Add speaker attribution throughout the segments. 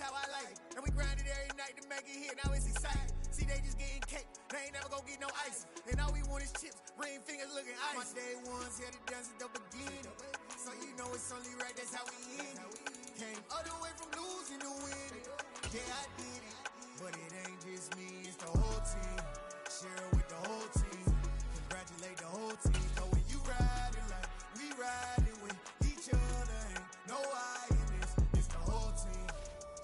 Speaker 1: how I like it. And we grinded every night to make it here, now it's exciting. See, they just getting cake, they ain't never gonna get no ice. And all we want is chips, ring fingers looking ice. My day ones here to dance at the beginning. So you know it's only right, that's how we end it. Came all the way from losing to winning. Yeah, I did it, but it ain't just me, it's the whole team. Share it with the whole team. Congratulate the whole team. Cause when you riding like we riding with each other, ain't no I in this, it's the whole team.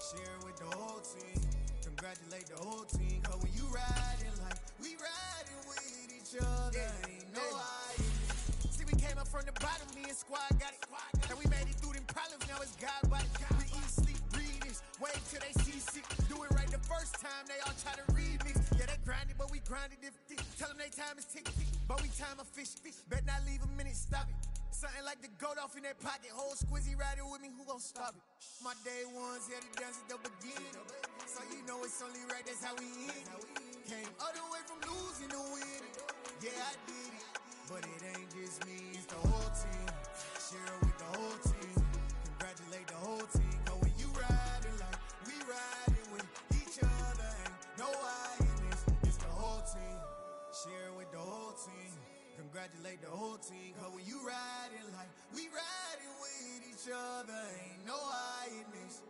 Speaker 1: Share it with the whole team. Congratulate the whole team. Cause when you riding like we riding with each other, ain't no I in this. See, we came up from the bottom, me and squad got it. And we made it through them problems, now it's God body. We eat, sleep, breathe this, wait till they see sick. Do it right the first time, they all try to remix. Yeah, they grinded, but we grinded different. Tell them they time is ticking, but we time a fish. Bet not leave a minute, stop it. Something like the goat off in that pocket. Whole squizzy riding with me, who gon' stop it? My day ones here to dance at the beginning. So you know it's only right, that's how we end it. Came all the way from losing to winning. Yeah, I did it, but it ain't just me, it's the whole team. Share it with the whole team. Congratulate the whole team. Cause when you riding like we riding with each other, ain't no I in this, it's the whole team. Share it with the whole team. Congratulate the whole team. Cause when you riding like we riding with each other, ain't no I in this.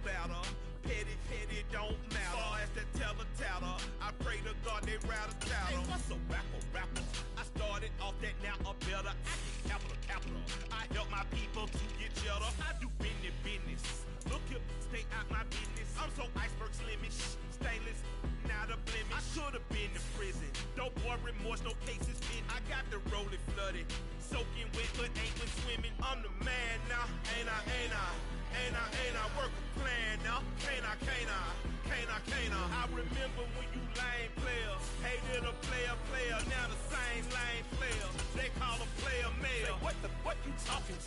Speaker 2: Better, petty, don't matter. Far as the teller, I pray to God they rather tattle. Hey, what's a rapper? I started off that, now a better. I get capital. I help my people to get cheddar. I do business. Look here, stay out my business. I'm so iceberg slimish, stainless, not a blemish. I should have been in prison. No boy remorse, no cases pinned. I got the rolling flooded, soaking wet, but ain't been swimming. I'm the man now, ain't I? Work a plan now, can't I? I remember when you lame player, hated a player, now the same lame player. They call a player mayor. What you talking?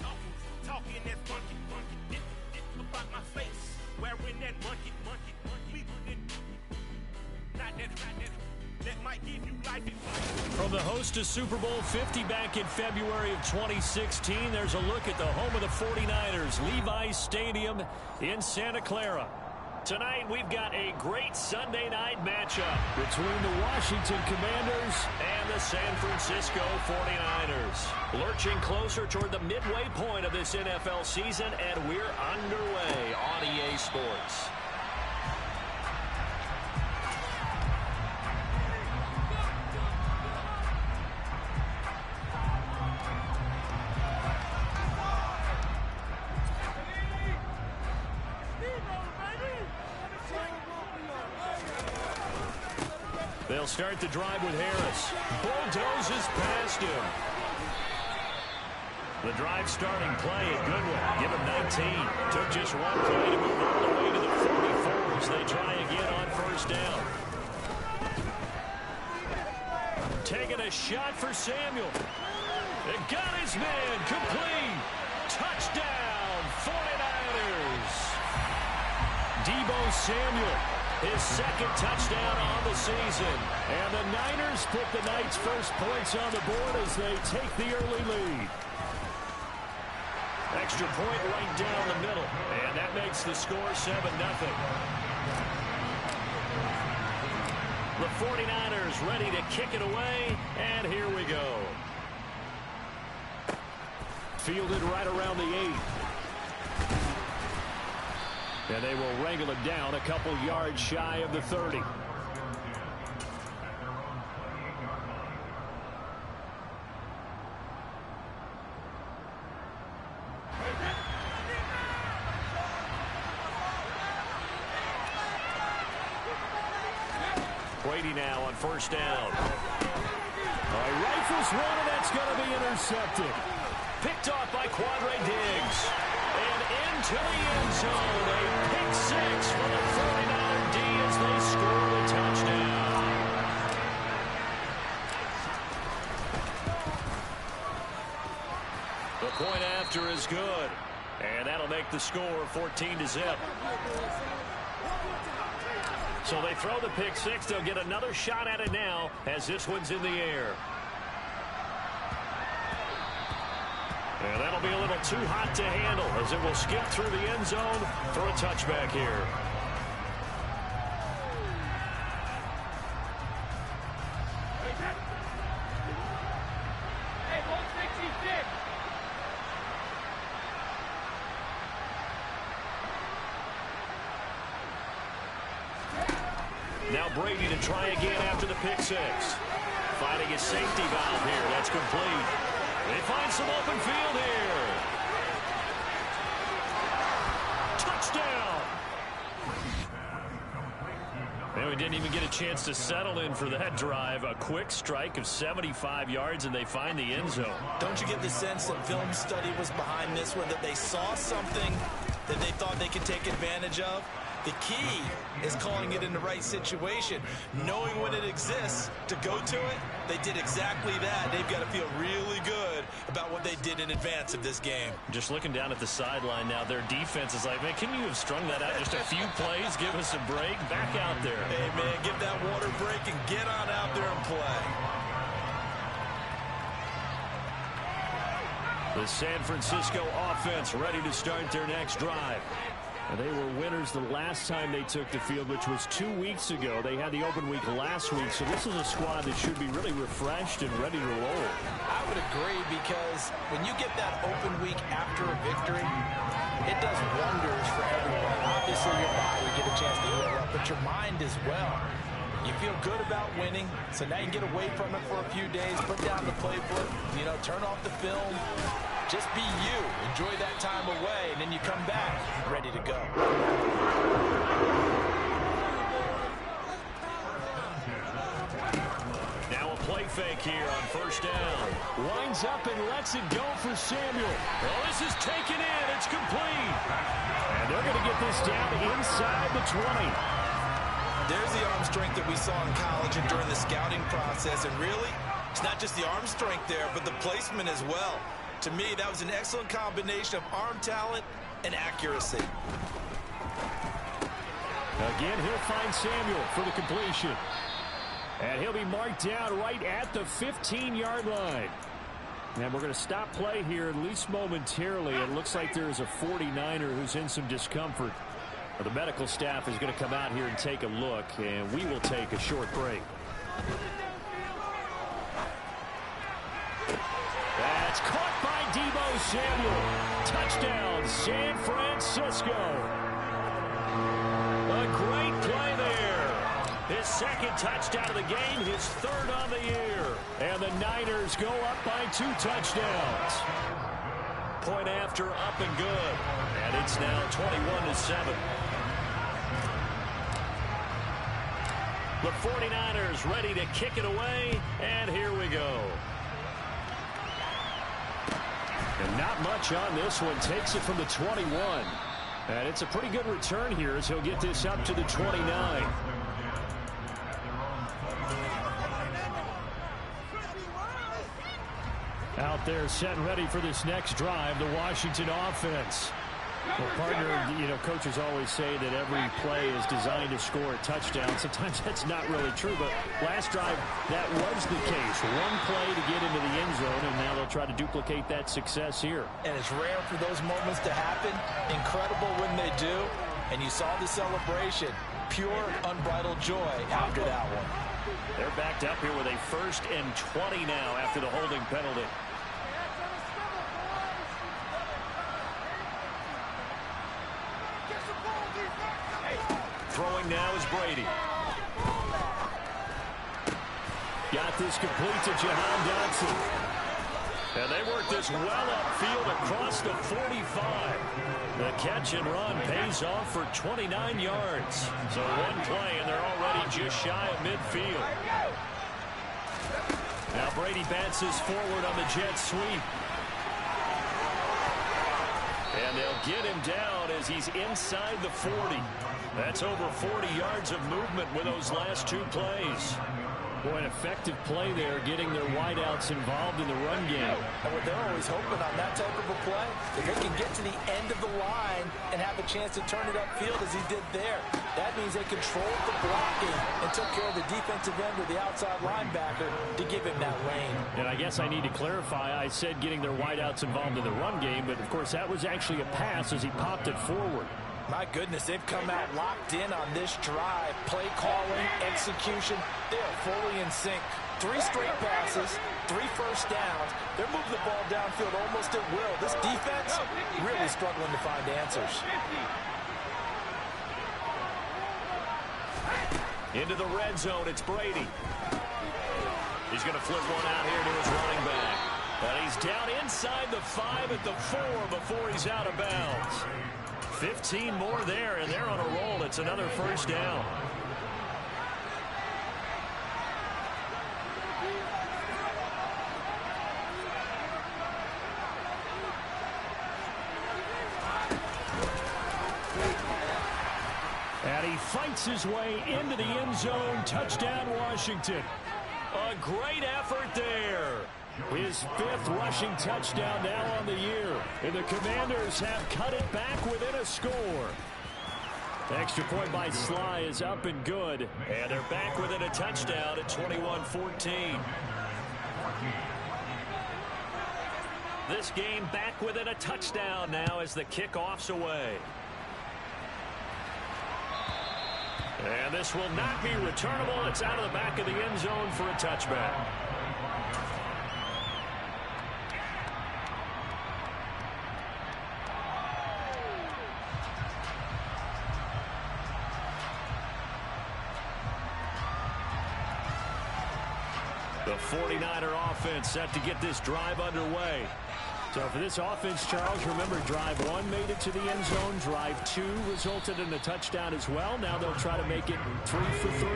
Speaker 2: Talking that funky, dip about my face, wearing that monkey. Not that. That might give you life advice.
Speaker 3: From the host to Super Bowl 50 back in February of 2016, there's a look at the home of the 49ers, Levi's Stadium in Santa Clara. Tonight, we've got a great Sunday night matchup between the Washington Commanders and the San Francisco 49ers. Lurching closer toward the midway point of this NFL season, and we're underway on EA Sports. They'll start the drive with Harris. Bulldozes past him. The drive starting play, a good one. Give him 19. Took just one play to move all the way to the 44 as they try again on first down. Taking a shot for Samuel. It got his man complete. Touchdown, 49ers. Deebo Samuel. His second touchdown on the season. And the Niners put the Knights' first points on the board as they take the early lead. Extra point right down the middle. And that makes the score 7-0. The 49ers ready to kick it away. And here we go. Fielded right around the 8. And they will wrangle it down a couple yards shy of the 30. Brady now on first down. All right, rifles one, and that's going to be intercepted. Picked off by Quandre Diggs. And into the end zone. A pick six for the 49er D as they score the touchdown. The point after is good. And that'll make the score 14-0. So they throw the pick six. They'll get another shot at it now as this one's in the air. And that'll be a little too hot to handle as it will skip through the end zone for a touchback here. Now Brady to try again after the pick six. Finding his safety valve here. That's complete. They find some open field here. Touchdown. And we didn't even get a chance to settle in for that drive. A quick strike of 75 yards, and they find the end zone.
Speaker 4: Don't you get the sense that film study was behind this one, that they saw something that they thought they could take advantage of? The key is calling it in the right situation, knowing when it exists to go to it. They did exactly that. They've got to feel really good about what they did in advance of this game.
Speaker 3: Just looking down at the sideline now, their defense is like, man, can you have strung that out just a few plays? Give us a break. Back out there.
Speaker 4: Hey, man, give that water break and get on out there and play.
Speaker 3: The San Francisco offense ready to start their next drive. They were winners the last time they took the field, which was 2 weeks ago. They had the open week last week, so this is a squad that should be really refreshed and ready to roll.
Speaker 4: I would agree, because when you get that open week after a victory, it does wonders for everyone. Obviously, your body get a chance to heal up, but your mind as well. You feel good about winning, so now you can get away from it for a few days, put down the playbook, turn off the film. Just be you. Enjoy that time away, and then you come back ready to go.
Speaker 3: Now a play fake here on first down. Winds up and lets it go for Samuel. Well, this is taken in. It's complete. And they're going to get this down inside the 20.
Speaker 4: There's the arm strength that we saw in college and during the scouting process. And really, it's not just the arm strength there, but the placement as well. To me, that was an excellent combination of arm talent and accuracy.
Speaker 3: Again, he'll find Samuel for the completion. And he'll be marked down right at the 15-yard line. And we're going to stop play here, at least momentarily. It looks like there's a 49er who's in some discomfort. The medical staff is going to come out here and take a look, and we will take a short break. That's caught by Deebo Samuel. Touchdown, San Francisco. A great play there. His second touchdown of the game, his third on the year. And the Niners go up by 2 touchdowns. Point after, up and good. And it's now 21-7. The 49ers ready to kick it away, and here we go. And not much on this one. Takes it from the 21. And it's a pretty good return here as he'll get this up to the 29. Out there set and ready for this next drive, the Washington offense. Well, partner, coaches always say that every play is designed to score a touchdown. Sometimes that's not really true, but last drive, that was the case. One play to get into the end zone, and now they'll try to duplicate that success here.
Speaker 4: And it's rare for those moments to happen. Incredible when they do. And you saw the celebration. Pure, unbridled joy after that one.
Speaker 3: They're backed up here with a 1st and 20 now after the holding penalty. Throwing now is Brady. Got this complete to Jahan Dotson. And they work this well upfield across the 45. The catch and run pays off for 29 yards. So one play, and they're already just shy of midfield. Now Brady bounces forward on the jet sweep. And they'll get him down as he's inside the 40. That's over 40 yards of movement with those last two plays. Boy, an effective play there, getting their wideouts involved in the run game.
Speaker 4: And what they're always hoping on that type of a play, if they can get to the end of the line and have a chance to turn it upfield as he did there. That means they controlled the blocking and took care of the defensive end or the outside linebacker to give him that lane.
Speaker 3: And I guess I need to clarify, I said getting their wideouts involved in the run game, but of course that was actually a pass as he popped it forward.
Speaker 4: My goodness, they've come out locked in on this drive. Play calling, execution, they are fully in sync. 3 straight passes, 3 first downs. They're moving the ball downfield almost at will. This defense really struggling to find answers.
Speaker 3: Into the red zone, it's Brady. He's going to flip one out here to his running back. And he's down inside the 5 at the 4 before he's out of bounds. 15 more there, and they're on a roll. It's another first down. And he fights his way into the end zone. Touchdown, Washington. A great effort there. His 5th rushing touchdown now on the year. And the Commanders have cut it back within a score. Extra point by Sly is up and good. And they're back within a touchdown at 21-14. This game back within a touchdown now as the kickoff's away. And this will not be returnable. It's out of the back of the end zone for a touchback. The 49er offense set to get this drive underway. So for this offense, Charles, remember, drive 1 made it to the end zone. Drive 2 resulted in a touchdown as well. Now they'll try to make it 3 for 3.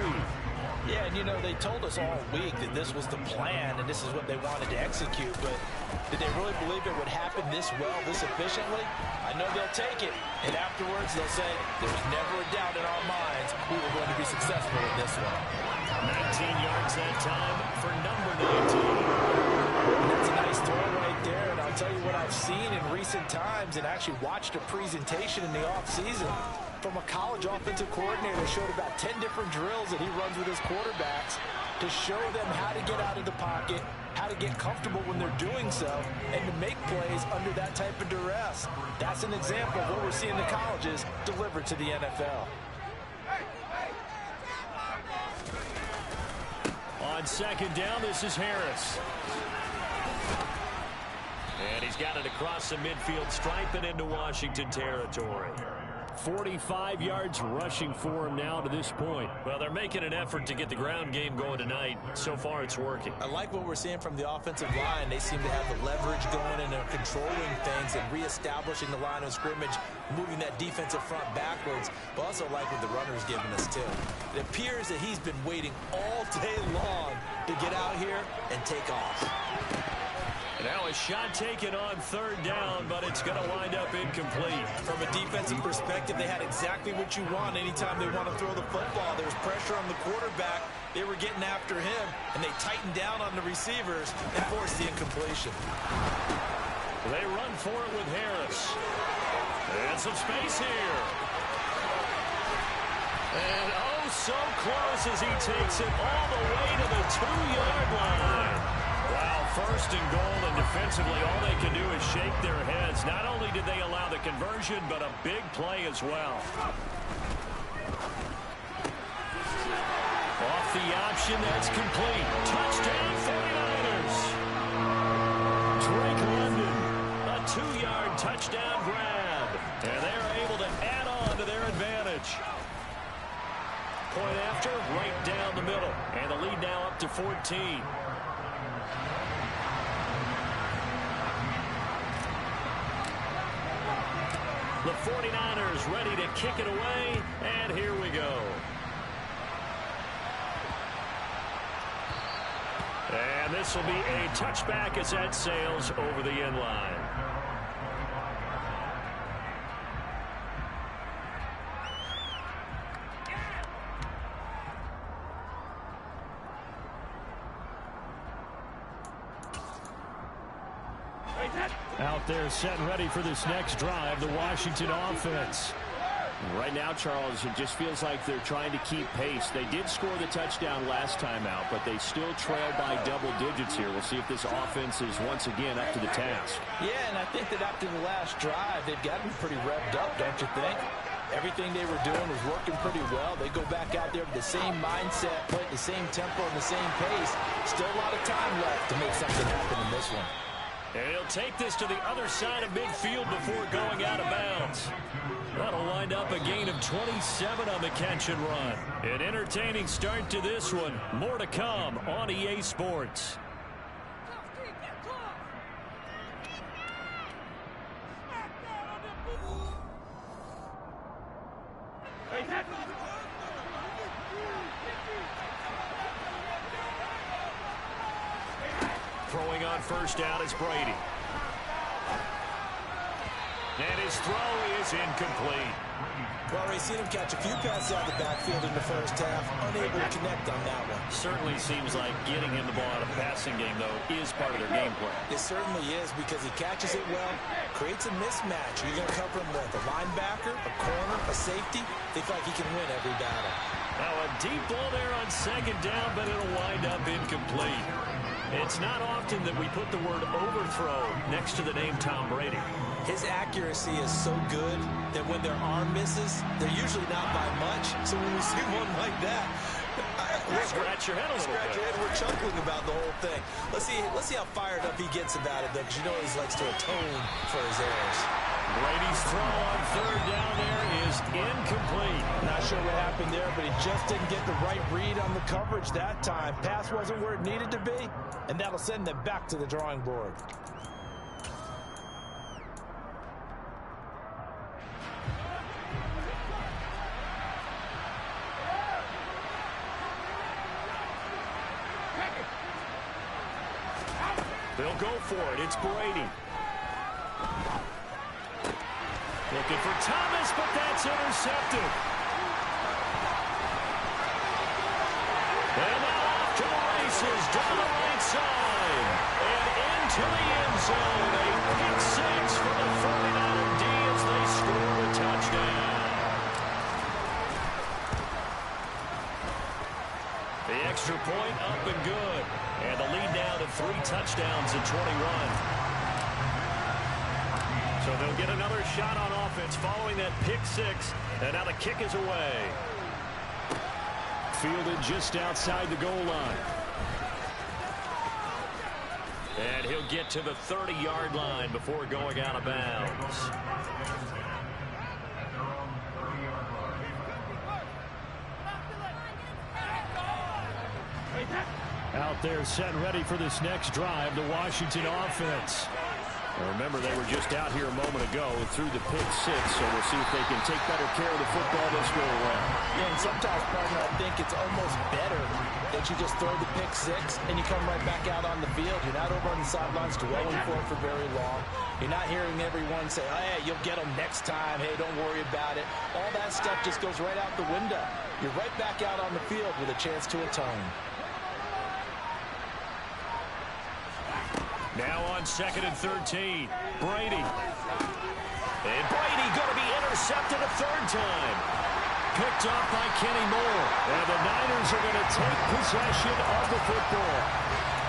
Speaker 4: Yeah, and you know, they told us all week that this was the plan and this is what they wanted to execute, but did they really believe it would happen this well, this efficiently? I know they'll take it, and afterwards they'll say, there's never a doubt in our minds we were going to be successful in this one.
Speaker 3: 19 yards that time for number 19.
Speaker 4: That's a nice throw right there, and I'll tell you what I've seen in recent times and actually watched a presentation in the offseason from a college offensive coordinator. Showed about 10 different drills that he runs with his quarterbacks to show them how to get out of the pocket, how to get comfortable when they're doing so, and to make plays under that type of duress. That's an example of what we're seeing the colleges deliver to the NFL.
Speaker 3: On second down, this is Harris. And he's got it across the midfield stripe and into Washington territory. 45 yards rushing for him now to this point. Well, they're making an effort to get the ground game going tonight. So far, it's working.
Speaker 4: I like what we're seeing from the offensive line. They seem to have the leverage going, and they're controlling things and reestablishing the line of scrimmage, moving that defensive front backwards. But also like what the runner's giving us, too. It appears that he's been waiting all day long to get out here and take off.
Speaker 3: Now a shot taken on third down, but it's going to wind up incomplete.
Speaker 4: From a defensive perspective, they had exactly what you want anytime they want to throw the football. There was pressure on the quarterback. They were getting after him, and they tightened down on the receivers and forced the incompletion.
Speaker 3: They run for it with Harris. And some space here. And oh, so close as he takes it all the way to the 2-yard line. Wow, first and goal, and defensively all they can do is shake their heads. Not only did they allow the conversion, but a big play as well. Off the option, that's complete. Touchdown, 49ers. Drake London, a 2-yard touchdown grab. And they're able to add on to their advantage. Point after, right down the middle. And the lead now up to 14. The 49ers ready to kick it away, and here we go. And This will be a touchback as that sails over the end line. Out there set and ready for this next drive, the Washington offense.
Speaker 5: Right now, Charles, it just feels like they're trying to keep pace. They did score the touchdown last time out, but they still trail by double digits here. We'll see if this offense is once again up to the task.
Speaker 4: Yeah, and I think that after the last drive, they've gotten pretty revved up, don't you think? Everything they were doing was working pretty well. They go back out there with the same mindset, play at the same tempo and the same pace. Still a lot of time left to make something happen in this one.
Speaker 3: And he'll take this to the other side of midfield before going out of bounds. That'll wind up a gain of 27 on the catch and run. An entertaining start to this one. More to come on EA Sports. Throwing on first down is Brady. And his throw is incomplete.
Speaker 6: Well, Ray, seen him catch a few passes out of the backfield in the first half, unable to connect on that one.
Speaker 3: Certainly seems like getting him the ball out of the passing game, though, is part of their game plan.
Speaker 6: It certainly is, because he catches it well, creates a mismatch. You're going to cover him with a linebacker, a corner, a safety. Think like he can win every battle.
Speaker 3: Now a deep ball there on second down, but it'll wind up incomplete. It's not often that we put the word overthrow next to the name Tom Brady.
Speaker 6: His accuracy is so good that when their arm misses, they're usually not by much. So when we see one like that,
Speaker 3: scratch your head a little bit.
Speaker 6: We're chuckling about the whole thing. Let's see how fired up he gets about it, though, because you know he likes to atone for his errors.
Speaker 3: Brady's throw on third down there is incomplete.
Speaker 4: Not sure what happened there, but he just didn't get the right read on the coverage that time. Pass wasn't where it needed to be, and that'll send them back to the drawing board.
Speaker 3: They'll go for it. It's Brady. Looking for Thomas, but that's intercepted. And now off to the races down the right side. And into the end zone. A pick six for the 49er D as they score a touchdown. The extra point up and good. And the lead now to 3 touchdowns in 21. So they'll get another shot on offense following that pick six. And now the kick is away. Fielded just outside the goal line. And he'll get to the 30-yard line before going out of bounds. Out there set and ready for this next drive, the Washington offense. Now remember, they were just out here a moment ago through the pick six, so we'll see if they can take better care of the football this go around.
Speaker 4: Yeah, and sometimes, partner, I think it's almost better that you just throw the pick six and you come right back out on the field. You're not over on the sidelines dwelling for very long. You're not hearing everyone say, oh, hey, you'll get them next time. Hey, don't worry about it. All that stuff just goes right out the window. You're right back out on the field with a chance to atone.
Speaker 3: Now on 2nd and 13, Brady. And Brady going to be intercepted a third time. Picked off by Kenny Moore. And the Niners are going to take possession of the football.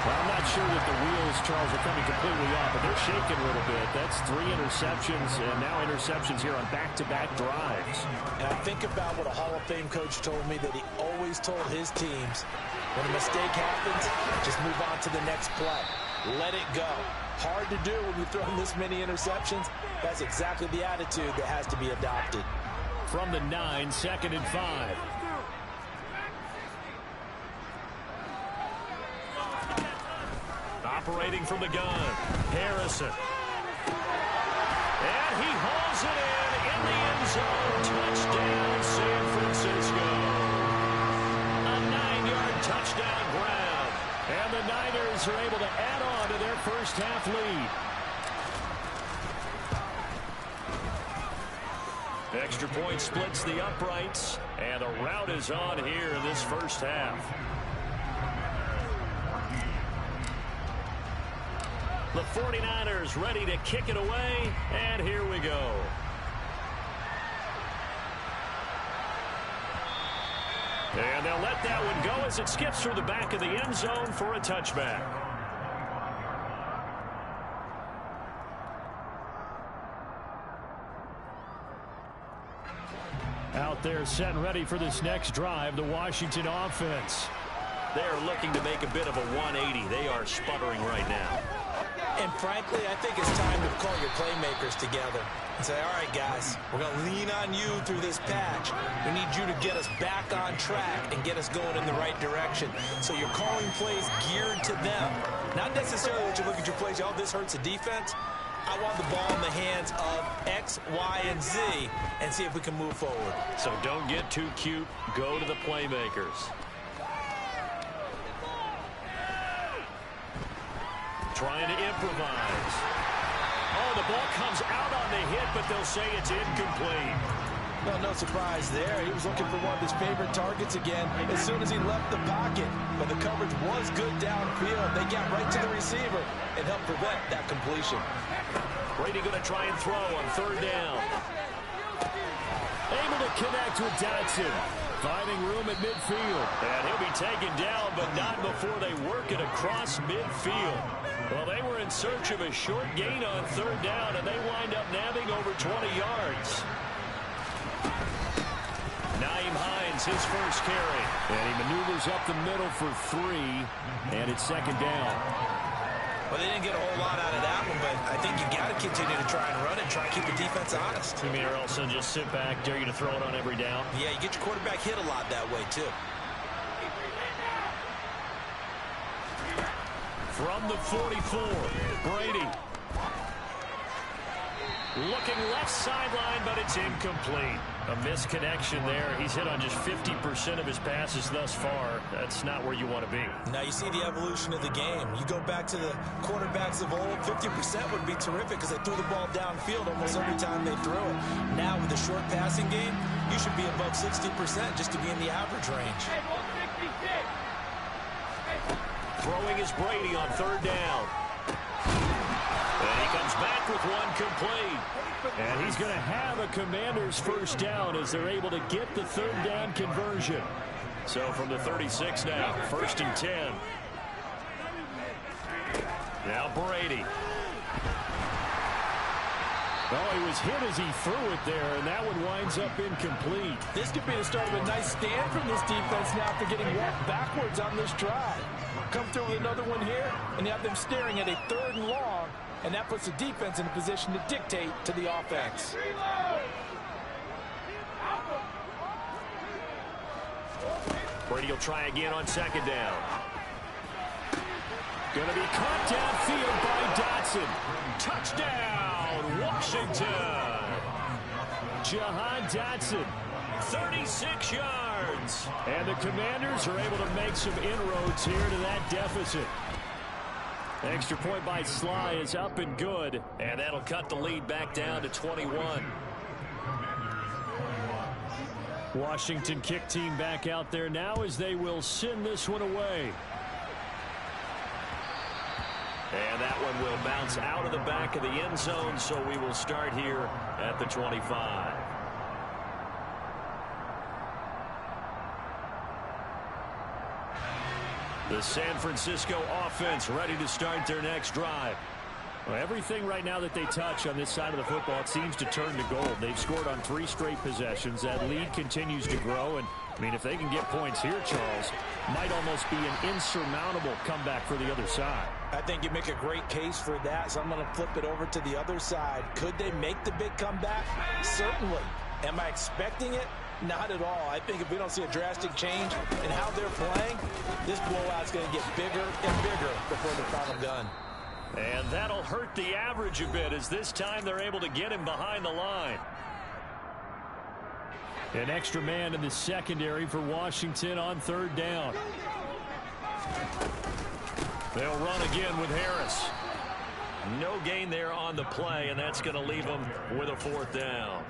Speaker 3: Well, I'm not sure that the wheels, Charles, are coming completely off, but they're shaking a little bit. That's 3 interceptions, and now interceptions here on back-to-back drives.
Speaker 6: And I think about what a Hall of Fame coach told me, that he always told his teams, when a mistake happens, just move on to the next play. Let it go. Hard to do when you throw this many interceptions. That's exactly the attitude that has to be adopted.
Speaker 3: From the 9, 2nd and 5. Operating from the gun, Harrison. And he hauls it in the end zone. Touchdown, San Francisco. A 9-yard touchdown ground. And the Niners are able to add on to their first half lead. Extra point splits the uprights, and a rout is on here in this first half. The 49ers ready to kick it away, and here we go. And they'll let that one go as it skips through the back of the end zone for a touchback. Out there set and ready for this next drive, the Washington offense. They're looking to make a bit of a 180. They are sputtering right now.
Speaker 6: And frankly, I think it's time to call your playmakers together and say, all right, guys, we're going to lean on you through this patch. We need you to get us back on track and get us going in the right direction. So you're calling plays geared to them. Not necessarily that you look at your plays, oh, this hurts the defense. I want the ball in the hands of X, Y, and Z and see if we can move forward.
Speaker 3: So don't get too cute. Go to the playmakers. Trying to improvise. Oh, the ball comes out on the hit, but they'll say it's incomplete.
Speaker 6: Well, no surprise there. He was looking for one of his favorite targets again as soon as he left the pocket. But the coverage was good downfield. They got right to the receiver and helped prevent that completion.
Speaker 3: Brady going to try and throw on third down. Able to connect with Dotson. Finding room at midfield. And he'll be taken down, but not before they work it across midfield. Well, they were in search of a short gain on third down, and they wind up nabbing over 20 yards. Nyheim Hines, his first carry. And he maneuvers up the middle for 3, and it's second down.
Speaker 6: Well, they didn't get a whole lot out of that one, but I think you got to continue to try and run it, try and keep the defense honest.
Speaker 3: You mean, or else they'll just sit back, dare you to throw it on every down?
Speaker 6: Yeah, you get your quarterback hit a lot that way, too.
Speaker 3: From the 44, Brady. Looking left sideline, but it's incomplete. A misconnection there. He's hit on just 50% of his passes thus far. That's not where you want to be.
Speaker 6: Now you see the evolution of the game. You go back to the quarterbacks of old, 50% would be terrific because they threw the ball downfield almost every time they threw it. Now with the short passing game, you should be above 60% just to be in the average range.
Speaker 3: Throwing is Brady on third down. And he comes back with one complete. And he's going to have a Commanders first down as they're able to get the third down conversion. So from the 36 now, 1st and 10. Now Brady. Oh, he was hit as he threw it there, and that one winds up incomplete.
Speaker 6: This could be the start of a nice stand from this defense now after getting walked backwards on this drive. Come through with another one here, and you have them staring at a 3rd and long, and that puts the defense in a position to dictate to the offense.
Speaker 3: Brady will try again on second down. Going to be caught downfield by Dotson. Touchdown, Washington. Jahan Dotson, 36 yards. And the Commanders are able to make some inroads here to that deficit. Extra point by Sly is up and good. And that'll cut the lead back down to 21. Washington kick team back out there now as they will send this one away. And that one will bounce out of the back of the end zone, so we will start here at the 25. The San Francisco offense ready to start their next drive. Well, everything right now that they touch on this side of the football, it seems to turn to gold. They've scored on 3 straight possessions. That lead continues to grow. And, I mean, if they can get points here, Charles, might almost be an insurmountable comeback for the other side.
Speaker 6: I think you make a great case for that, so I'm going to flip it over to the other side. Could they make the big comeback? Certainly. Am I expecting it? Not at all. I think if we don't see a drastic change in how they're playing, this blowout's going to get bigger and bigger before the final gun.
Speaker 3: And that'll hurt the average a bit as this time they're able to get him behind the line. An extra man in the secondary for Washington on third down. They'll run again with Harris. No gain there on the play, and that's going to leave them with a 4th down.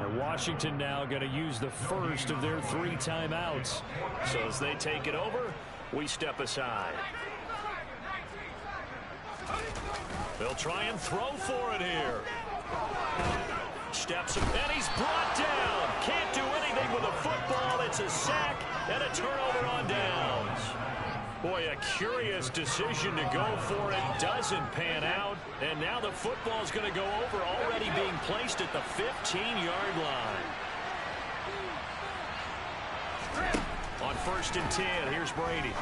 Speaker 3: And Washington now going to use the first of their 3 timeouts. So as they take it over, we step aside. They'll try and throw for it here. Steps up, and he's brought down. Can't do anything with a football. It's a sack and a turnover on downs. Boy, a curious decision to go for it. Doesn't pan out. And now the football's going to go over, already being placed at the 15-yard line. On 1st and 10, here's Brady.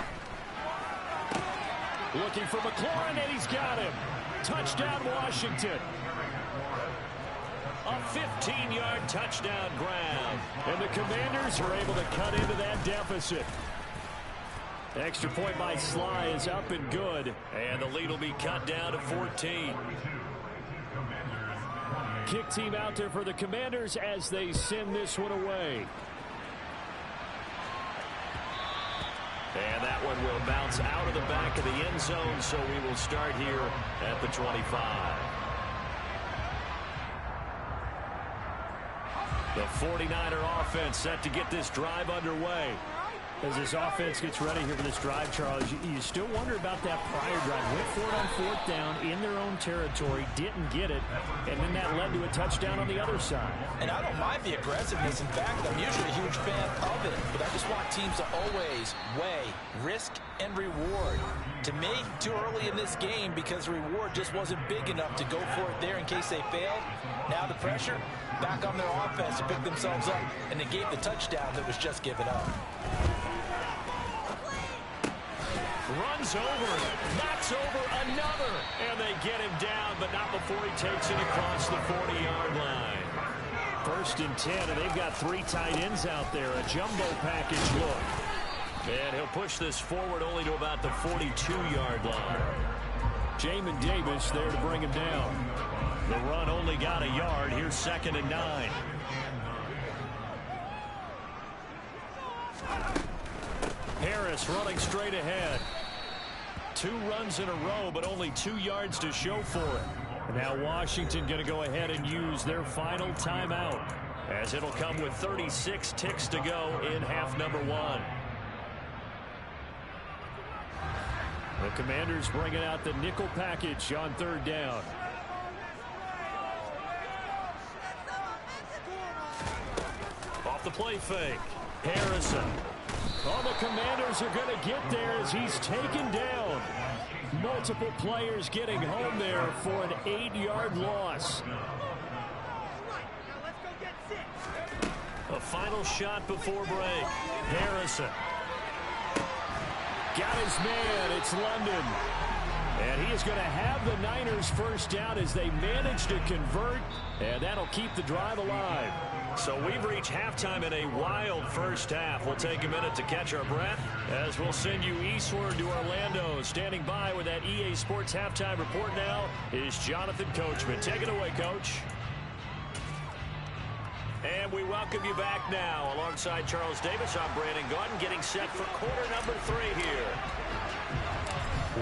Speaker 3: Looking for McLaurin, and he's got him. Touchdown, Washington. A 15-yard touchdown grab. And the Commanders are able to cut into that deficit. Extra point by Sly is up and good. And the lead will be cut down to 14. Kick team out there for the Commanders as they send this one away. And that one will bounce out of the back of the end zone, so we will start here at the 25. The 49er offense set to get this drive underway. As this offense gets ready here for this drive, Charles, you still wonder about that prior drive. Went for it on 4th down in their own territory, didn't get it, and then that led to a touchdown on the other side.
Speaker 4: And I don't mind the aggressiveness. In fact, I'm usually a huge fan of it, but I just want teams to always weigh risk and reward. To me, too early in this game because the reward just wasn't big enough to go for it there in case they failed. Now the pressure back on their offense to pick themselves up and negate the touchdown that was just given up.
Speaker 3: Runs over, knocks over another, and they get him down, but not before he takes it across the 40-yard line. 1st and 10, and they've got 3 tight ends out there, a jumbo package look. And he'll push this forward only to about the 42-yard line. Jamin Davis there to bring him down. The run only got a yard. Here's 2nd and 9. Harris running straight ahead. 2 runs in a row, but only 2 yards to show for it. Now Washington going to go ahead and use their final timeout, as it'll come with 36 ticks to go in half number 1. The Commanders bringing out the nickel package on 3rd down. Off the play fake. Harrison. Oh, the Commanders are going to get there as he's taken down. Multiple players getting home there for an 8-yard loss. A final shot before break. Harrison. Got his man. It's London. And he is going to have the Niners first down as they manage to convert. And that'll keep the drive alive. So we've reached halftime in a wild first half. We'll take a minute to catch our breath as we'll send you eastward to Orlando. Standing by with that EA Sports halftime report now is Jonathan Coachman. Take it away, Coach. And we welcome you back now. Alongside Charles Davis, I'm Brandon Gaudin, getting set for quarter number 3 here.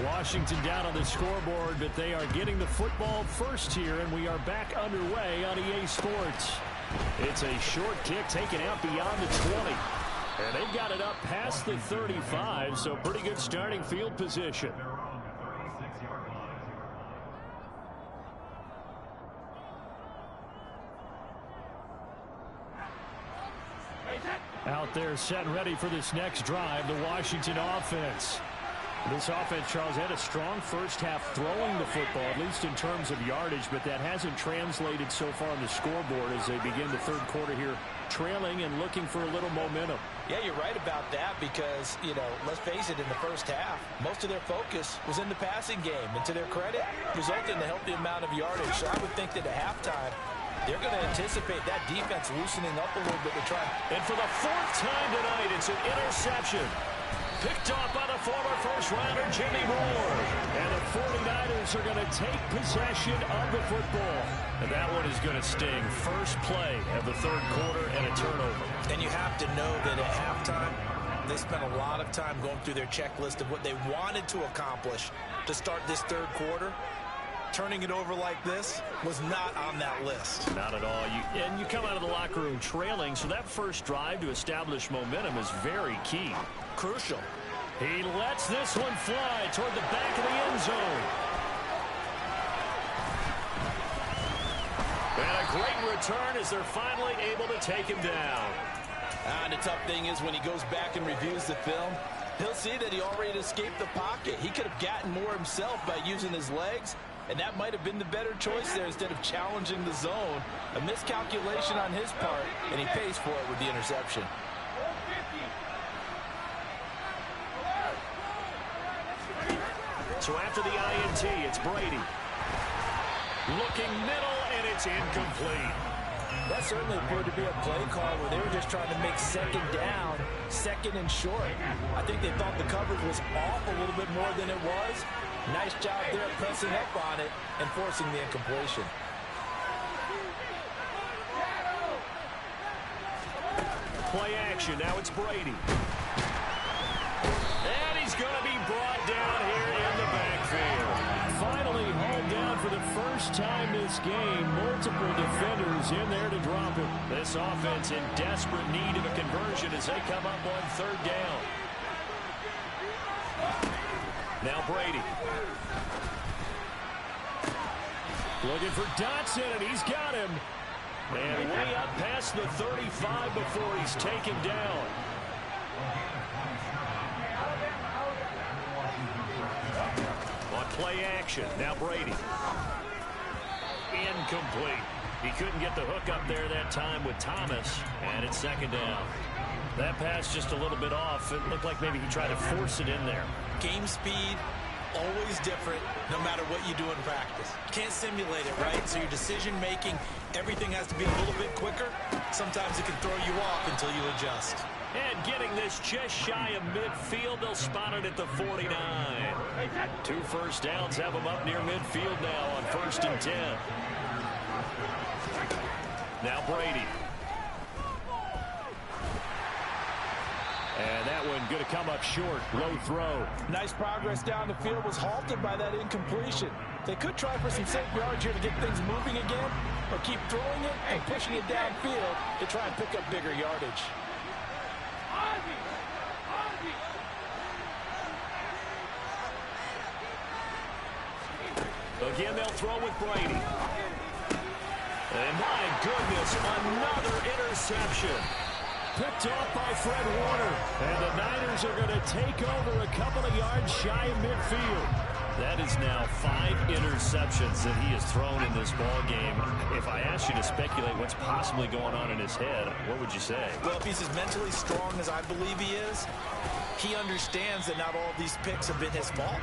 Speaker 3: Washington down on the scoreboard, but they are getting the football first here, and we are back underway on EA Sports. It's a short kick taken out beyond the 20. And they've got it up past the 35, so pretty good starting field position. Out there set and ready for this next drive, the Washington offense. This offense, Charles, had a strong first half throwing the football, at least in terms of yardage, but that hasn't translated so far on the scoreboard as they begin the 3rd quarter here, trailing and looking for a little momentum.
Speaker 4: Yeah, you're right about that because, let's face it, in the first half, most of their focus was in the passing game. And to their credit, resulted in a healthy amount of yardage. So I would think that at halftime, they're going to anticipate that defense loosening up a little bit to try.
Speaker 3: And for the 4th time tonight, it's an interception. Picked off by the former first-rounder Jimmy Moore. And the 49ers are going to take possession of the football. And that one is going to sting. First play of the 3rd quarter and a turnover.
Speaker 4: And you have to know that at halftime,
Speaker 6: They spent a lot of time going through their checklist of what they wanted to accomplish to start this third quarter. Turning it over like this was not on that list.
Speaker 3: Not at all. You come out of the locker room trailing, so that first drive to establish momentum is very key.
Speaker 6: Crucial.
Speaker 3: He lets this one fly toward the back of the end zone. And a great return as they're finally able to take him down.
Speaker 6: And the tough thing is when he goes back and reviews the film, he'll see that he already escaped the pocket. He could have gotten more himself by using his legs, and that might have been the better choice there instead of challenging the zone. A miscalculation on his part, and he pays for it with the interception.
Speaker 3: So after the INT, it's Brady. Looking middle, and it's incomplete.
Speaker 6: That certainly appeared to be a play call where they were just trying to make second down, second and short. I think they thought the coverage was off a little bit more than it was. Nice job there pressing up on it and forcing the incompletion.
Speaker 3: Play action. Now it's Brady. And he's going to be brought down here in the backfield. Finally hauled down for the first time this game. Multiple defenders in there to drop him. This offense in desperate need of a conversion as they come up on third down. Now Brady. Looking for Dotson, and he's got him. And way up past the 35 before he's taken down. On play action, now Brady. Incomplete. He couldn't get the hook up there that time with Thomas, and it's second down. That pass just a little bit off. It looked like maybe he tried to force it in there.
Speaker 6: Game speed, always different no matter what you do in practice. You can't simulate it, right? So your decision making, everything has to be a little bit quicker. Sometimes it can throw you off until you adjust.
Speaker 3: And getting this just shy of midfield, they'll spot it at the 49. 2 first downs have them up near midfield now on 1st and 10. Now Brady. And that one going to come up short. Low throw.
Speaker 6: Nice progress down the field was halted by that incompletion. They could try for some safe yards here to get things moving again, or keep throwing it and pushing it downfield to try and pick up bigger yardage.
Speaker 3: Again, they'll throw with Brady. And my goodness, another interception. Picked off by Fred Warner. And the Niners are going to take over a couple of yards shy of midfield. That is now 5 interceptions that he has thrown in this ball game. If I asked you to speculate what's possibly going on in his head, what would you say?
Speaker 6: Well, if he's as mentally strong as I believe he is, he understands that not all of these picks have been his fault.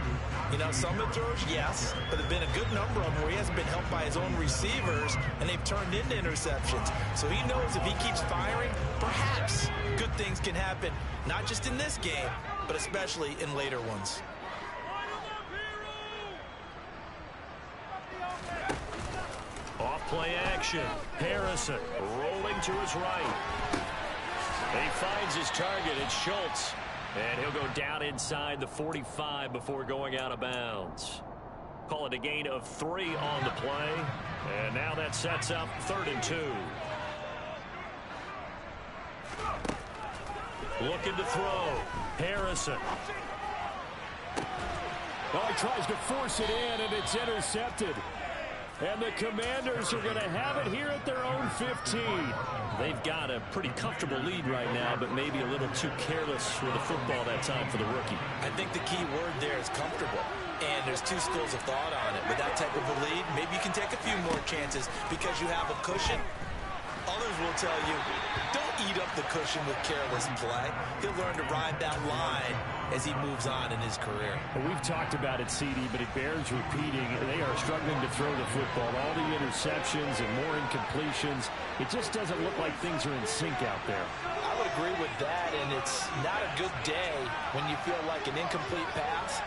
Speaker 6: You know, some of the throws, yes, but there have been a good number of them where he hasn't been helped by his own receivers, and they've turned into interceptions. So he knows if he keeps firing, perhaps good things can happen, not just in this game, but especially in later ones.
Speaker 3: Off play action. Harrison rolling to his right. He finds his target. It's Schultz. And he'll go down inside the 45 before going out of bounds. Call it a gain of 3 on the play. And now that sets up 3rd and 2. Looking to throw. Harrison. Oh, he tries to force it in, and it's intercepted. And the Commanders are going to have it here at their own 15. They've got a pretty comfortable lead right now, but maybe a little too careless with the football that time for the rookie.
Speaker 6: I think the key word there is comfortable. And there's 2 schools of thought on it. With that type of a lead, maybe you can take a few more chances because you have a cushion. Others will tell you, don't eat up the cushion with careless play. He'll learn to ride that line as he moves on in his career.
Speaker 3: Well, we've talked about it, CD, but it bears repeating. They are struggling to throw the football. All the interceptions and more incompletions. It just doesn't look like things are in sync out there.
Speaker 6: I would agree with that, and it's not a good day when you feel like an incomplete pass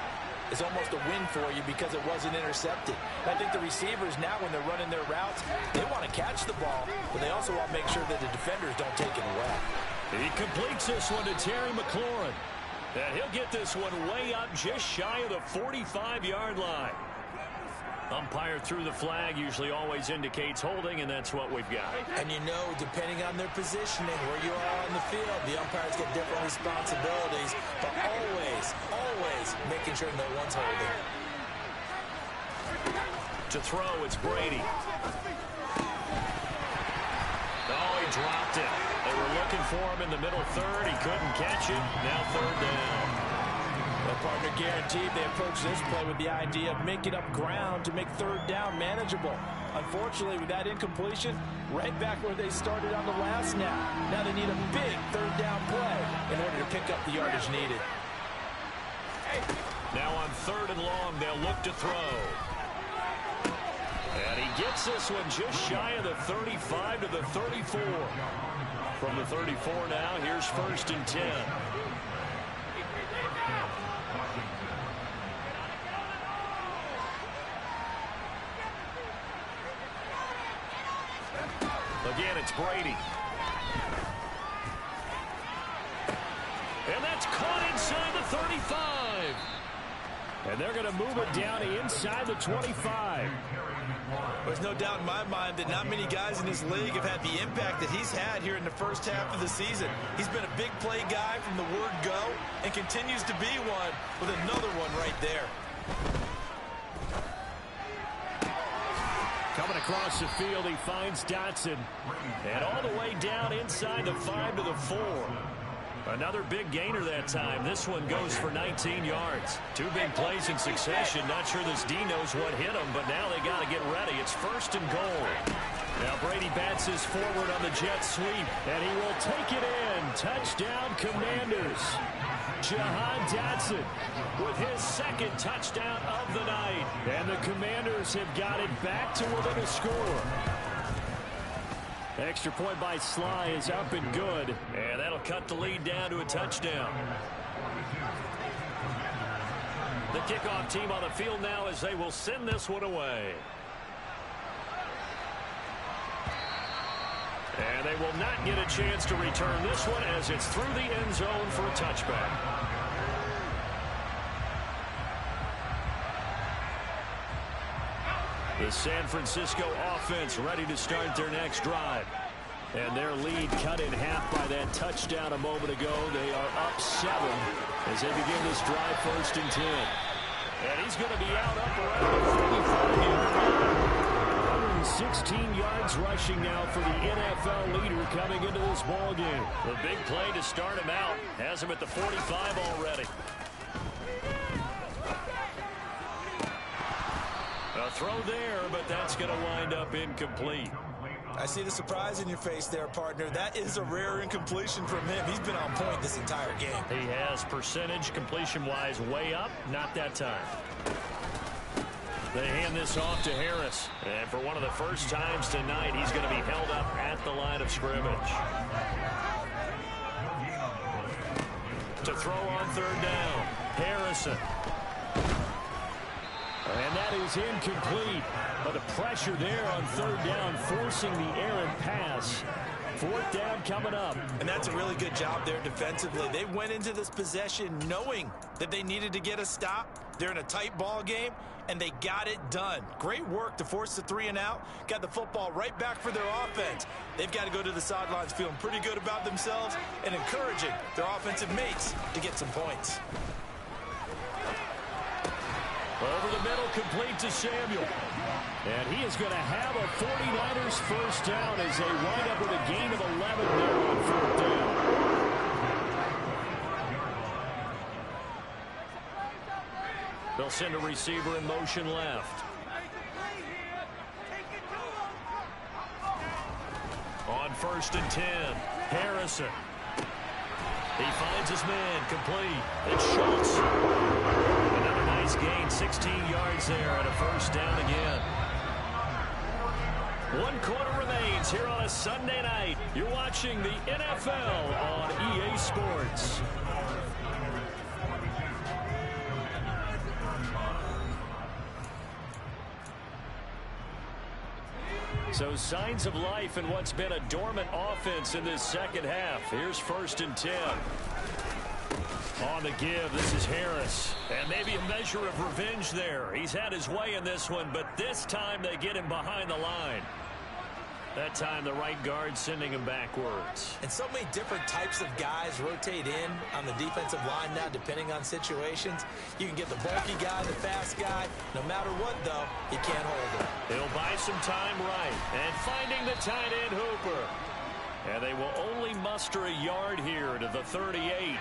Speaker 6: is almost a win for you because it wasn't intercepted. I think the receivers now, when they're running their routes, they want to catch the ball, but they also want to make sure that the defenders don't take it away.
Speaker 3: He completes this one to Terry McLaurin. And he'll get this one way up just shy of the 45-yard line. Umpire threw the flag, usually always indicates holding, and that's what we've got.
Speaker 6: And you know, depending on their positioning, where you are on the field, the umpires get different responsibilities, but always making sure no one's holding.
Speaker 3: To throw, it's Brady. Oh, he dropped it. They were looking for him in the middle third. He couldn't catch it. Now third down.
Speaker 4: Well, partner, guaranteed they approach this play with the idea of making up ground to make third down manageable. Unfortunately, with that incompletion, right back where they started on the last snap. Now they need a big third down play in order to pick up the yardage needed.
Speaker 3: Now on third and long, they'll look to throw. And he gets this one just shy of the 35 to the 34. From the 34 now, here's 1st and 10. Again, it's Brady. And that's caught inside the 35. And they're going to move it down to inside the 25.
Speaker 6: There's no doubt in my mind that not many guys in this league have had the impact that he's had here in the first half of the season. He's been a big play guy from the word go and continues to be one with another one right there.
Speaker 3: Coming across the field, he finds Dotson. And all the way down inside the 5 to the 4. Another big gainer that time. This one goes for 19 yards. 2 big plays in succession. Not sure this D knows what hit him, but now they got to get ready. It's 1st and goal. Now Brady bats his forward on the jet sweep, and he will take it in. Touchdown, Commanders. Jahan Dotson with his 2nd touchdown of the night. And the Commanders have got it back to within a score. Extra point by Sly is up and good. And that'll cut the lead down to a touchdown. The kickoff team on the field now as they will send this one away. And they will not get a chance to return this one as it's through the end zone for a touchback. The San Francisco offense ready to start their next drive. And their lead cut in half by that touchdown a moment ago. They are up 7 as they begin this drive 1st and 10. And he's going to be out up around the 45-yard line. 116 yards rushing now for the NFL leader coming into this ball game. The big play to start him out has him at the 45 already. A throw there, but that's going to wind up incomplete.
Speaker 6: I see the surprise in your face there, partner. That is a rare incompletion from him. He's been on point this entire game.
Speaker 3: He has percentage completion-wise way up. Not that time. They hand this off to Harris. And for one of the first times tonight, he's going to be held up at the line of scrimmage. To throw on 3rd down, Harrison. And that is incomplete. But the pressure there on 3rd down, forcing the errant pass. 4th down coming up.
Speaker 6: And that's a really good job there defensively. They went into this possession knowing that they needed to get a stop. They're in a tight ball game, and they got it done. Great work to force the 3 and out. Got the football right back for their offense. They've got to go to the sidelines feeling pretty good about themselves and encouraging their offensive mates to get some points.
Speaker 3: Over the middle, complete to Samuel. And he is going to have a 49ers first down as they wind up with a gain of 11 there on 4th down. They'll send a receiver in motion left. On 1st and 10, Harrison. He finds his man, complete. It's Schultz. Another nice gain, 16 yards there and a first down again. 1 quarter remains here on a Sunday night. You're watching the NFL on EA Sports. So signs of life in what's been a dormant offense in this second half. Here's 1st and 10. On the give, this is Harris. And maybe a measure of revenge there. He's had his way in this one, but this time they get him behind the line. That time the right guard sending him backwards.
Speaker 6: And so many different types of guys rotate in on the defensive line now, depending on situations. You can get the bulky guy, the fast guy. No matter what, though, he can't hold it.
Speaker 3: He'll buy some time right. And finding the tight end Hooper. And they will only muster a yard here to the 38.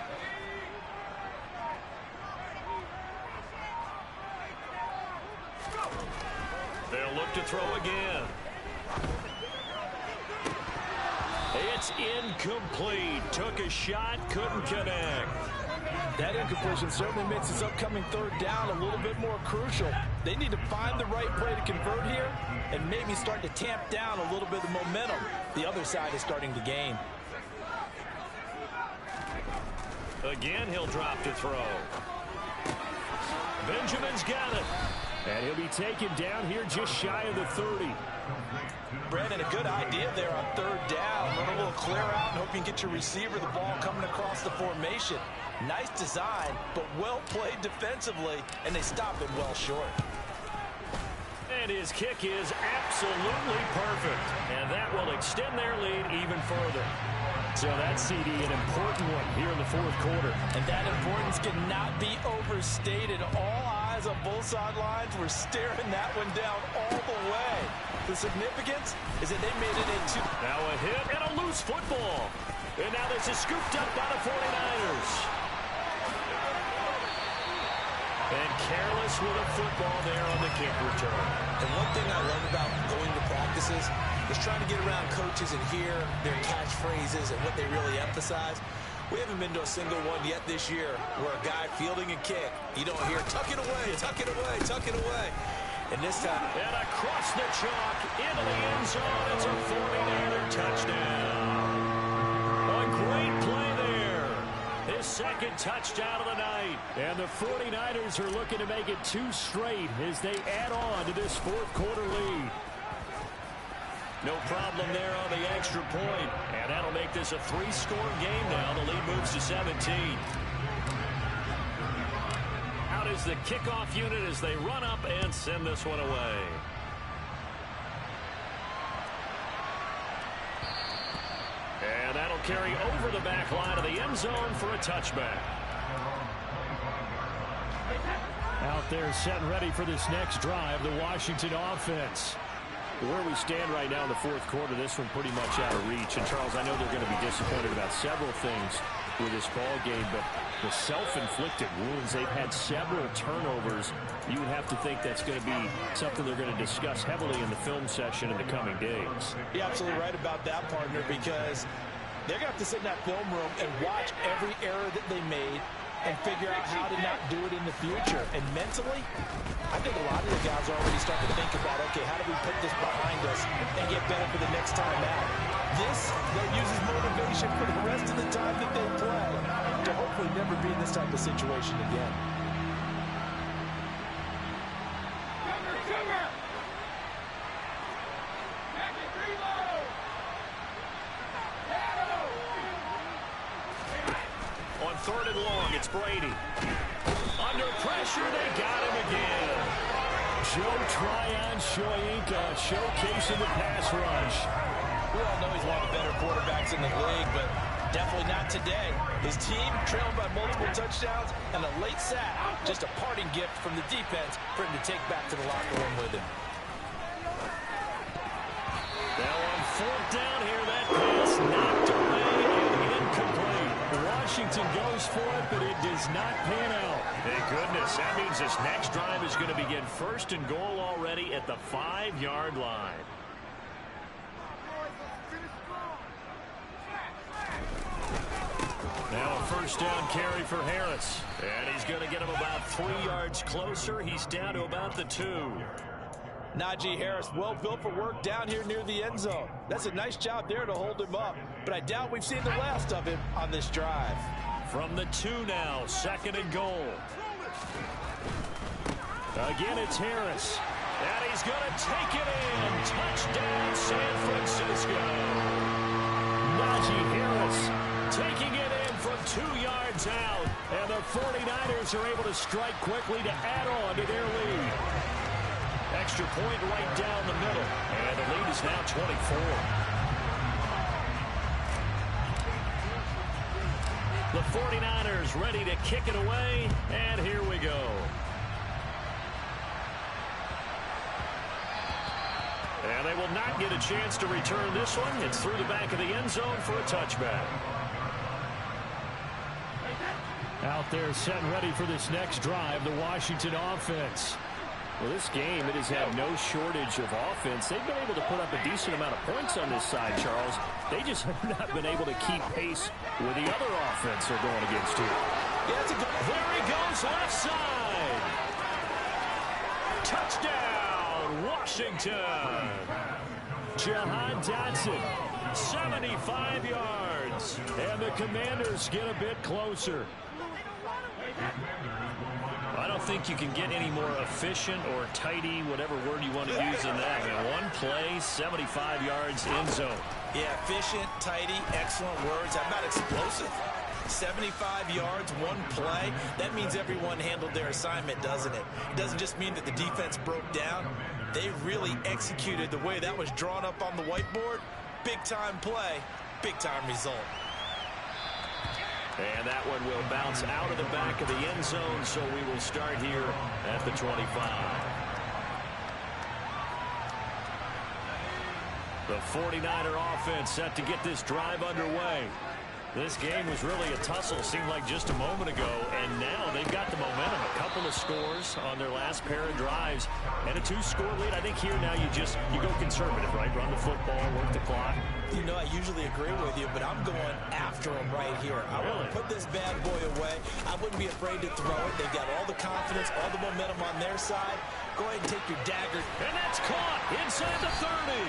Speaker 3: They'll look to throw again. It's incomplete. Took a shot, couldn't connect.
Speaker 4: That incompletion certainly makes this upcoming 3rd down a little bit more crucial. They need to find the right play to convert here and maybe start to tamp down a little bit of momentum. The other side is starting to gain.
Speaker 3: Again, he'll drop to throw. Benjamin's got it. And he'll be taken down here just shy of the 30.
Speaker 4: Brandon, a good idea there on 3rd down. Run a little clear out and hope you can get your receiver the ball coming across the formation. Nice design, but well played defensively, and they stop him well short.
Speaker 3: And his kick is absolutely perfect. And that will extend their lead even further. So that CD, an important one here in the 4th quarter.
Speaker 4: And that importance cannot be overstated. All eyes on both sidelines were staring that one down all the way. The significance is that they made it a 2.
Speaker 3: Now a hit and a loose football. And now this is scooped up by the 49ers. And careless with a football there on the kick return.
Speaker 6: And one thing I love about going to practices is trying to get around coaches and hear their catchphrases and what they really emphasize. We haven't been to a single one yet this year where a guy fielding a kick, you don't hear, tuck it away, tuck it away, tuck it away. And this time...
Speaker 3: And across the chalk, into the end zone, it's a 49er touchdown. A great play there. His 2nd touchdown of the night. And the 49ers are looking to make it 2 straight as they add on to this 4th quarter lead. No problem there on the extra point. And that'll make this a 3-score game now. The lead moves to 17. Out is the kickoff unit as they run up and send this one away. And that'll carry over the back line of the end zone for a touchback. Out there set and ready for this next drive, the Washington offense. Where we stand right now in the 4th quarter, this one pretty much out of reach. And, Charles, I know they're going to be disappointed about several things with this ball game, but the self-inflicted wounds, they've had several turnovers. You would have to think that's going to be something they're going to discuss heavily in the film session in the coming days.
Speaker 4: You're absolutely right about that, partner, because they're going to have to sit in that film room and watch every error that they made and figure out how to not do it in the future. And mentally, I think a lot of the guys are already starting to think about, okay, how do we put this behind us and get better for the next time out? This, they'll use as motivation for the rest of the time that they play to hopefully never be in this type of situation again.
Speaker 3: On 3rd and long, it's Brady. Under pressure, they got him again. Joe Tryon-Shoyinka showcasing the pass rush.
Speaker 4: We all know he's one of the better quarterbacks in the league, but definitely not today. His team trailed by multiple touchdowns and a late sack. Just a parting gift from the defense for him to take back to the locker room with him.
Speaker 3: Now on 4th down here, that pass knocked away and incomplete. Washington goes for it, but it does not pan out. Thank goodness. That means this next drive is going to begin 1st and goal already at the 5-yard line. Now a 1st down carry for Harris. And he's going to get him about 3 yards closer. He's down to about the 2.
Speaker 4: Najee Harris, well built for work down here near the end zone. That's a nice job there to hold him up. But I doubt we've seen the last of him on this drive.
Speaker 3: From the 2 now, 2nd and goal. Again, it's Harris. And he's going to take it in. Touchdown, Najee Harris taking it in from 2 yards out. And the 49ers are able to strike quickly to add on to their lead. Extra point right down the middle. And the lead is now 24. The 49ers ready to kick it away. And here we go. And they will not get a chance to return this one. It's through the back of the end zone for a touchback. Out there set and ready for this next drive, the Washington offense. Well, this game, it has had no shortage of offense. They've been able to put up a decent amount of points on this side, Charles. They just have not been able to keep pace with the other offense they're going against here.
Speaker 4: Yeah, that's a good.
Speaker 3: There he goes, left side. Touchdown, Washington. Jahan Dotson, 75 yards. And the Commanders get a bit closer. I don't think you can get any more efficient or tidy, whatever word you want to use in that. And one play, 75 yards, end zone.
Speaker 4: Yeah, efficient, tidy, excellent words. How about explosive? 75 yards, one play. That means everyone handled their assignment, doesn't it? It doesn't just mean that the defense broke down. They really executed the way that was drawn up on the whiteboard. Big-time play, big-time result.
Speaker 3: And that one will bounce out of the back of the end zone, so we will start here at the 25. The 49er offense set to get this drive underway. This game was really a tussle, seemed like just a moment ago, and now they've got the momentum. A couple of scores on their last pair of drives, and a 2-score lead. I think here now you go conservative, right? Run the football, work the clock.
Speaker 4: You know, I usually agree with you, but I'm going after him right here. I want to put this bad boy away. I wouldn't be afraid to throw it. They've got all the confidence, all the momentum on their side. Go ahead and take your dagger.
Speaker 3: And that's caught inside the 30.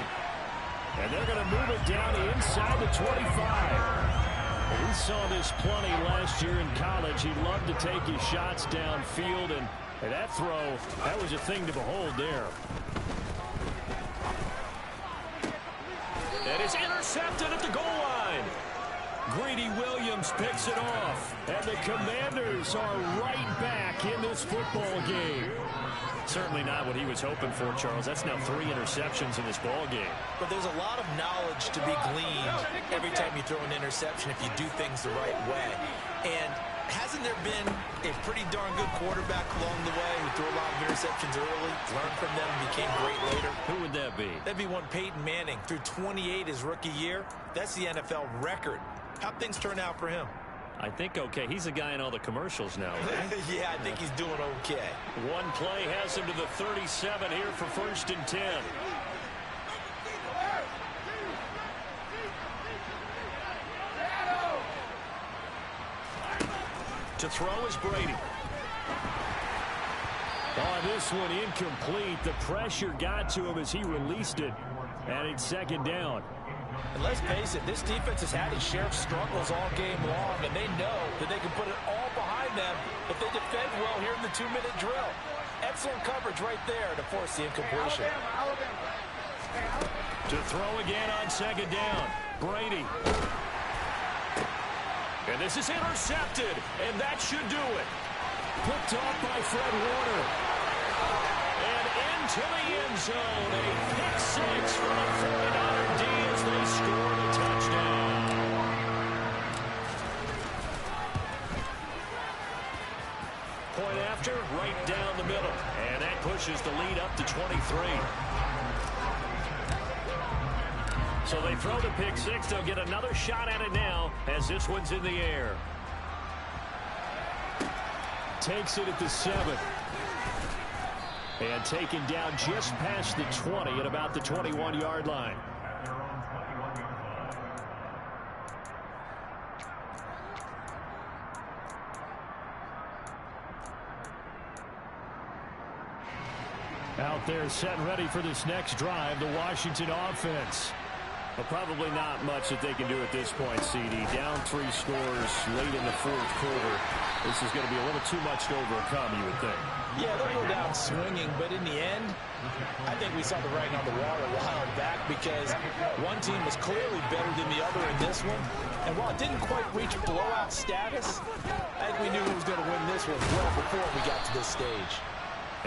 Speaker 3: And they're going to move it down inside the 25. We saw this plenty last year in college. He loved to take his shots downfield, and that throw, that was a thing to behold there. And it's intercepted at the goal line. Greedy Williams picks it off, and the Commanders are right back in this football game. Certainly not what he was hoping for, Charles. That's now 3 interceptions in this ball game.
Speaker 4: But there's a lot of knowledge to be gleaned every time you throw an interception if you do things the right way. And hasn't there been a pretty darn good quarterback along the way who threw a lot of interceptions early, learned from them, and became great later?
Speaker 3: Who would that be?
Speaker 4: That'd be one Peyton Manning. Threw 28 his rookie year. That's the NFL record. How'd things turn out for him?
Speaker 3: I think okay. He's a guy in all the commercials now, right?
Speaker 4: Yeah, I think he's doing okay.
Speaker 3: One play has him to the 37 here for 1st and 10. To throw is Brady. On this one, incomplete. The pressure got to him as he released it. And it's 2nd down.
Speaker 4: And let's face it, this defense has had its share of struggles all game long, and they know that they can put it all behind them if they defend well here in the 2-minute drill. Excellent coverage right there to force the incompletion.
Speaker 3: To throw again on 2nd down, Brady. And this is intercepted, and that should do it. Picked off by Fred Warner. And into the end zone, a pick 6 for the 49er D as they score the touchdown. Point after, right down the middle. And that pushes the lead up to 23. So they throw the pick 6. They'll get another shot at it now as this one's in the air. Takes it at the 7. And taken down just past the 20 at about the 21-yard line. Out there set and ready for this next drive, the Washington offense. But probably not much that they can do at this point, CD. Down 3 scores late in the 4th quarter. This is going to be a little too much to overcome, you would think.
Speaker 4: Yeah, they'll go down swinging, but in the end, I think
Speaker 6: think we saw the writing on the wall a while back because one team was clearly better than the other in this one. And while it didn't quite reach blowout status, I think we knew who was going to win this one well before we got to this stage.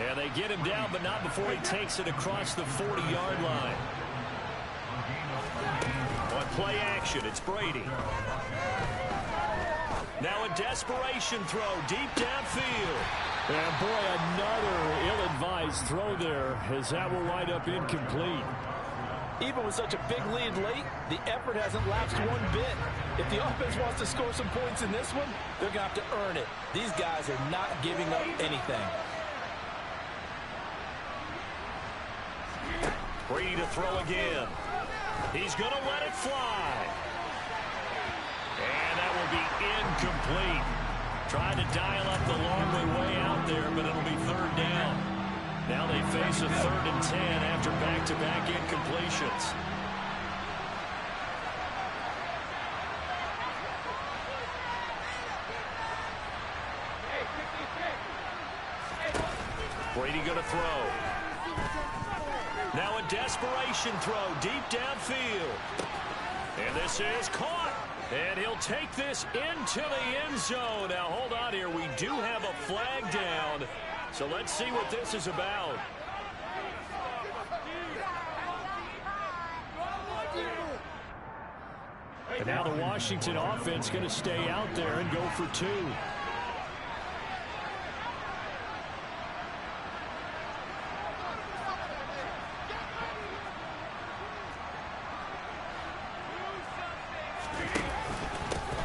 Speaker 3: And they get him down, but not before he takes it across the 40-yard line. On play action, it's Brady. Now a desperation throw deep downfield. And boy, another ill-advised throw there as that will wind up incomplete.
Speaker 6: Even with such a big lead late, the effort hasn't lapsed one bit. If the offense wants to score some points in this one, they're going to have to earn it. These guys are not giving up anything.
Speaker 3: Brady to throw again. He's going to let it fly. And that will be incomplete. Trying to dial up the long way out there, but it'll be third down. Now they face a 3rd and 10 after back-to-back incompletions. Brady going to throw. Now a desperation throw deep downfield. And this is caught. And he'll take this into the end zone. Now hold on here. We do have a flag down. So let's see what this is about. And now the Washington offense going to stay out there and go for 2.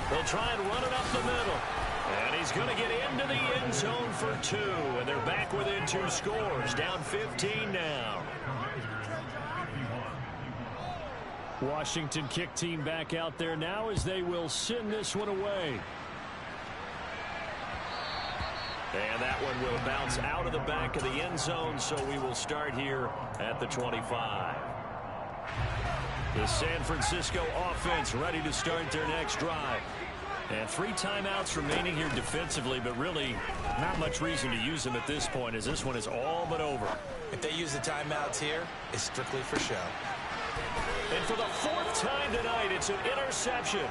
Speaker 3: They'll try and run it up the middle. And he's going to get into the end zone for 2. And they're back within 2 scores. Down 15 now. Washington kick team back out there now as they will send this one away. And that one will bounce out of the back of the end zone, so we will start here at the 25. The San Francisco offense ready to start their next drive. And 3 timeouts remaining here defensively, but really not much reason to use them at this point as this one is all but over.
Speaker 6: If they use the timeouts here, it's strictly for show.
Speaker 3: And for the 4th time tonight, it's an interception.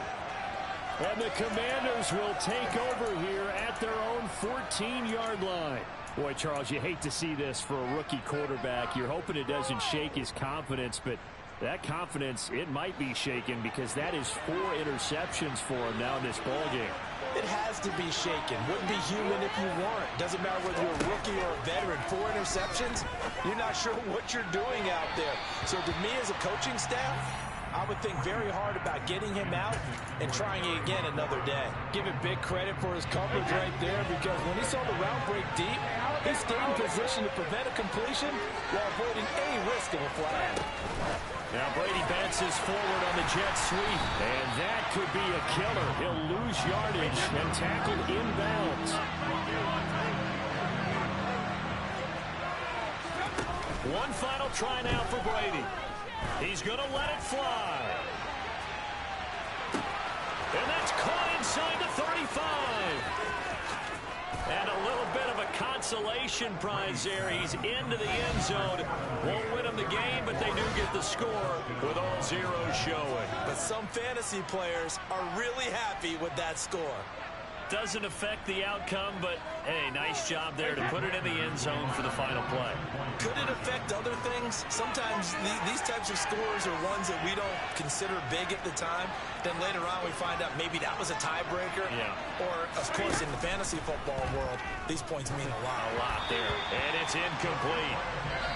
Speaker 3: And the Commanders will take over here at their own 14-yard line. Boy, Charles, you hate to see this for a rookie quarterback. You're hoping it doesn't shake his confidence, but that confidence, it might be shaken because that is 4 interceptions for him now in this ballgame.
Speaker 6: It has to be shaken. Wouldn't be human if you weren't. Doesn't matter whether you're a rookie or a veteran. 4 interceptions, you're not sure what you're doing out there. So to me as a coaching staff, I would think very hard about getting him out and trying it again another day.
Speaker 4: Give him big credit for his coverage right there because when he saw the route break deep, he stayed in position to prevent a completion while avoiding any risk of a flag.
Speaker 3: Now Brady bounces forward on the jet sweep, and that could be a killer. He'll lose yardage and tackled inbounds. One final try now for Brady. He's going to let it fly. And that's caught inside the 35. And a little bit of a consolation prize there. He's into the end zone. Won't win him the game, but they do get the score with all zeros showing.
Speaker 6: But some fantasy players are really happy with that score.
Speaker 3: Doesn't affect the outcome, but, hey, nice job there to put it in the end zone for the final play.
Speaker 6: Could it affect other things? Sometimes these types of scores are ones that we don't consider big at the time. Then later on we find out maybe that was a tiebreaker.
Speaker 3: Yeah.
Speaker 6: Or, of course, in the fantasy football world, these points mean a lot.
Speaker 3: A lot there. And it's incomplete.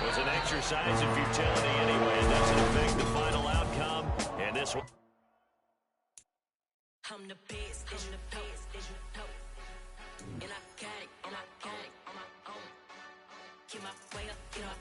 Speaker 3: It was an exercise in futility anyway. It doesn't affect the final outcome. And this one.
Speaker 7: I'm the best, I'm the best, and I got it on my own. Get my way up, get up.